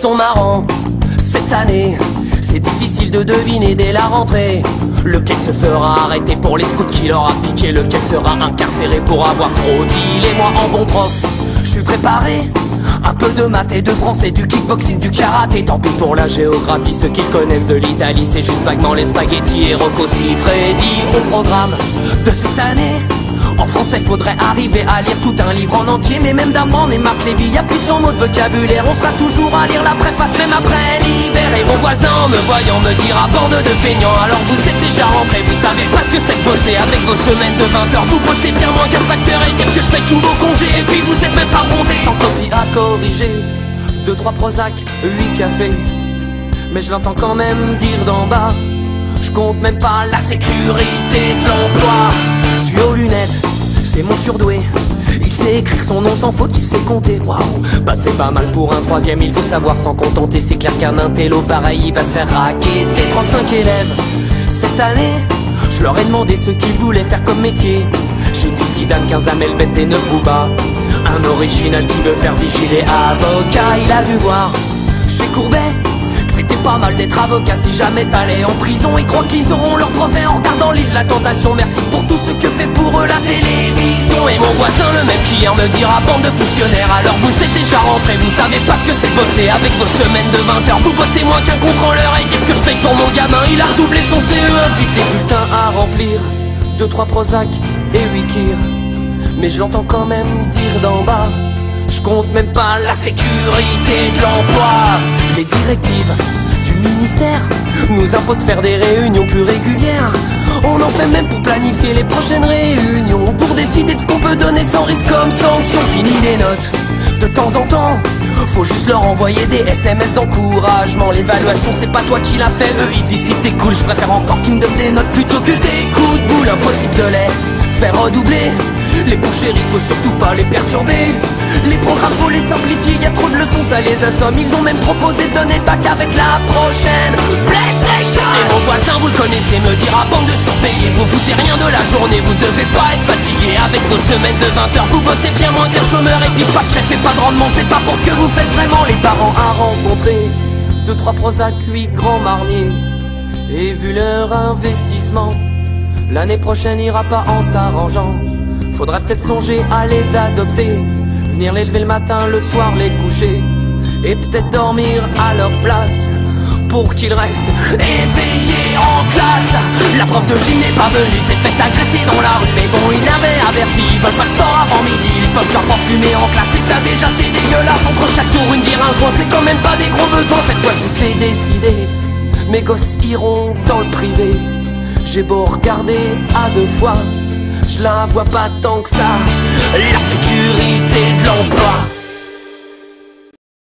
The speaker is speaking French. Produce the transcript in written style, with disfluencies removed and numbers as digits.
sont marrants. Cette année, c'est difficile de deviner dès la rentrée lequel se fera arrêter pour les scouts qui leur a piqué, lequel sera incarcéré pour avoir trop dealé. Moi en bon prof, je suis préparé. Un peu de maths et de français, du kickboxing, du karaté. Tant pis pour la géographie, ceux qui connaissent de l'Italie, c'est juste vaguement les spaghettis et Rocco Siffredi. Au programme de cette année, en français faudrait arriver à lire tout un livre en entier. Mais même d'Amand et Marc Lévy, y'a plus de 100 mots de vocabulaire. On sera toujours à lire la préface même après l'hiver. Et mon voisin en me voyant me dira bande de feignants. Alors vous êtes déjà rentrés, vous savez pas ce que c'est de bosser avec vos semaines de 20 heures. Vous bossez bien moins qu'un facteur et dire que je paye tous vos congés. Et puis vous êtes même pas bronzés, sans copie à corriger. 2-3 Prozac, 8 cafés. Mais je l'entends quand même dire d'en bas. Je compte même pas la sécurité de l'emploi. Tu es aux lunettes, c'est mon surdoué. Il sait écrire son nom sans faute, il sait compter. Waouh, bah c'est pas mal pour un troisième, il faut savoir s'en contenter. C'est clair qu'un intello pareil, il va se faire raqueter. 35 élèves, cette année, je leur ai demandé ce qu'ils voulaient faire comme métier. J'ai dit Zidane, 15 Amel, Bête et 9 Booba. Un original qui veut faire vigiler avocat. Il a dû voir chez Courbet c'était pas mal d'être avocat si jamais t'allais en prison. Ils croient qu'ils auront leur brevet en regardant l'île de la tentation. Merci pour tout ce que fait pour eux la télévision. Et mon voisin le même qui hier me dira bande de fonctionnaires. Alors vous êtes déjà rentrés, vous savez pas ce que c'est de bosser avec vos semaines de 20 heures. Vous bossez moins qu'un contrôleur et dire que je paye pour mon gamin. Il a redoublé son CE1. Vite les bulletins à remplir, 2-3 Prozac et 8 Kir. Mais je l'entends quand même dire d'en bas. Je compte même pas la sécurité de l'emploi. Les directives du ministère nous imposent faire des réunions plus régulières. On en fait même pour planifier les prochaines réunions, pour décider de ce qu'on peut donner sans risque comme sanction. Fini les notes, de temps en temps faut juste leur envoyer des SMS d'encouragement. L'évaluation c'est pas toi qui l'as fait, eux ils disent si t'es cool. Je préfère encore qu'ils me donnent des notes plutôt que des coups de boule. Impossible de les faire redoubler. Les pauvres chéris faut surtout pas les perturber. Les programmes faut les simplifier, y'a trop de leçons ça les assomme. Ils ont même proposé de donner le bac avec la prochaine PlayStation. Et mon voisin vous le connaissez me dira bande de surpayés. Vous foutez rien de la journée, vous devez pas être fatigué. Avec vos semaines de 20 heures vous bossez bien moins qu'un chômeur. Et puis pas de chef et pas de rendement, c'est pas pour ce que vous faites vraiment. Les parents à rencontrer, 2-3 Prozac, 8 grands marniers. Et vu leur investissement, l'année prochaine ira pas en s'arrangeant. Faudrait peut-être songer à les adopter, venir les lever le matin, le soir les coucher, et peut-être dormir à leur place pour qu'ils restent éveillés en classe. La prof de gym n'est pas venue, s'est fait agresser dans la rue. Mais bon, il avait averti, ils veulent pas de sport avant midi. Ils peuvent genre pas fumer en classe et ça déjà c'est dégueulasse. Entre chaque tour une bière, un joint, c'est quand même pas des gros besoins. Cette fois-ci c'est décidé, mes gosses iront dans le privé. J'ai beau regarder à 2 fois, je la vois pas tant que ça.